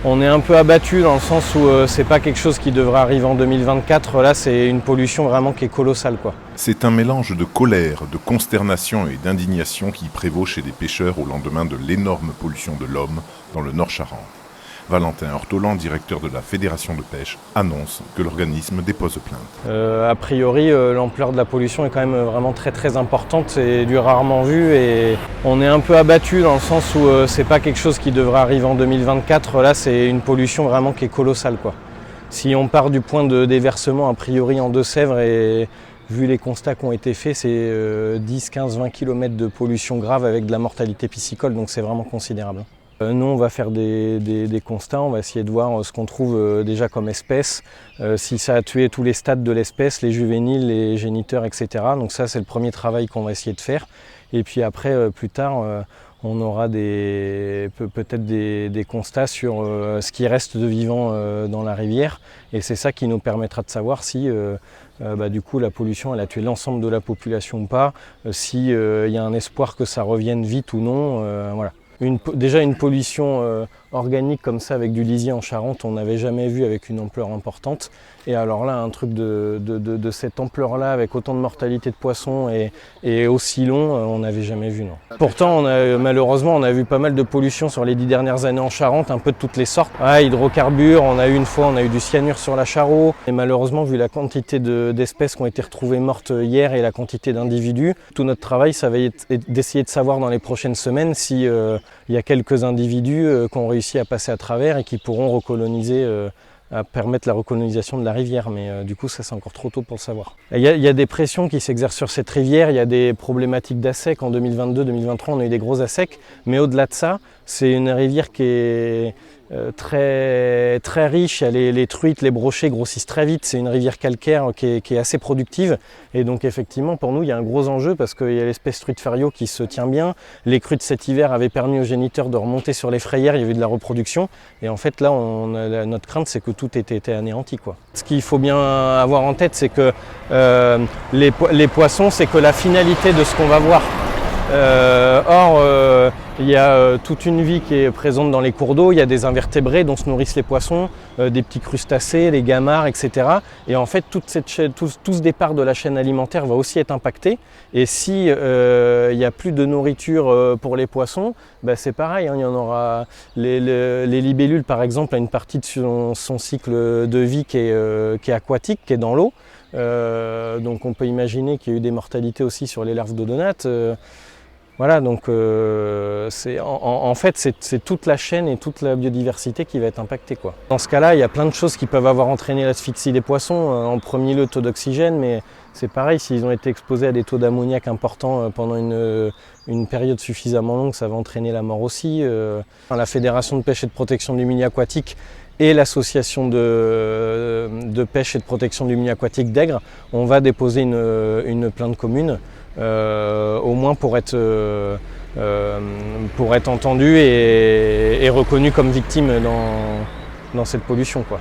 On est un peu abattu dans le sens où c'est pas quelque chose qui devrait arriver en 2024. Là, c'est une pollution vraiment qui est colossale, quoi. C'est un mélange de colère, de consternation et d'indignation qui prévaut chez les pêcheurs au lendemain de l'énorme pollution de l'homme dans le Nord-Charente. Valentin Ortolan, directeur de la Fédération de pêche, annonce que l'organisme dépose plainte. A priori, l'ampleur de la pollution est quand même vraiment très importante, c'est du rarement vu et on est un peu abattu dans le sens où c'est pas quelque chose qui devrait arriver en 2024. Là, c'est une pollution vraiment qui est colossale, quoi. Si on part du point de déversement a priori en Deux-Sèvres et vu les constats qui ont été faits, c'est 10, 15, 20 km de pollution grave avec de la mortalité piscicole, donc c'est vraiment considérable. Nous, on va faire des constats, on va essayer de voir ce qu'on trouve déjà comme espèce, si ça a tué tous les stades de l'espèce, les juvéniles, les géniteurs, etc. Donc ça, c'est le premier travail qu'on va essayer de faire. Et puis après, plus tard, on aura peut-être des constats sur ce qui reste de vivant dans la rivière. Et c'est ça qui nous permettra de savoir si du coup la pollution elle a tué l'ensemble de la population ou pas, si y a un espoir que ça revienne vite ou non. Voilà. Déjà une pollution organique comme ça avec du lisier en Charente, on n'avait jamais vu avec une ampleur importante. Et alors là, un truc de cette ampleur-là, avec autant de mortalité de poissons et aussi long, on n'avait jamais vu, non. Pourtant, malheureusement, on a vu pas mal de pollution sur les 10 dernières années en Charente, un peu de toutes les sortes. Hydrocarbures, une fois, on a eu du cyanure sur la Charot. Et malheureusement, vu la quantité d'espèces qui ont été retrouvées mortes hier et la quantité d'individus, tout notre travail, ça va être d'essayer de savoir dans les prochaines semaines si il y a quelques individus qui ont réussi à passer à travers et qui pourront recoloniser, à permettre la recolonisation de la rivière. Mais du coup, ça c'est encore trop tôt pour le savoir. Il y a des pressions qui s'exercent sur cette rivière, il y a des problématiques d'assec. En 2022-2023, on a eu des gros assecs. Mais au-delà de ça, c'est une rivière qui est très riche. Les truites, les brochets grossissent très vite. C'est une rivière calcaire qui est assez productive. Et donc effectivement, pour nous, il y a un gros enjeu parce qu'il y a l'espèce truite fario qui se tient bien. Les crues de cet hiver avaient permis aux géniteurs de remonter sur les frayères. Il y avait de la reproduction. Et en fait, là, notre crainte, c'est que tout ait été anéanti, quoi. Ce qu'il faut bien avoir en tête, c'est que les poissons, c'est que la finalité de ce qu'on va voir. Il y a toute une vie qui est présente dans les cours d'eau, il y a des invertébrés dont se nourrissent les poissons, des petits crustacés, des gamards, etc. Et en fait, tout ce départ de la chaîne alimentaire va aussi être impacté. Et si il n'y a plus de nourriture pour les poissons, c'est pareil, hein, il y en aura. Les libellules, par exemple, a une partie de son cycle de vie qui est aquatique, qui est dans l'eau. Donc on peut imaginer qu'il y a eu des mortalités aussi sur les larves d'odonates. Voilà, donc en fait, c'est toute la chaîne et toute la biodiversité qui va être impactée, quoi. Dans ce cas-là, il y a plein de choses qui peuvent avoir entraîné l'asphyxie des poissons. En premier lieu, le taux d'oxygène, mais c'est pareil, s'ils ont été exposés à des taux d'ammoniac importants pendant une période suffisamment longue, ça va entraîner la mort aussi. La Fédération de pêche et de protection du milieu aquatique et l'association de pêche et de protection du milieu aquatique d'Aigre, on va déposer une plainte commune. Au moins pour être entendu et reconnu comme victime dans cette pollution, quoi.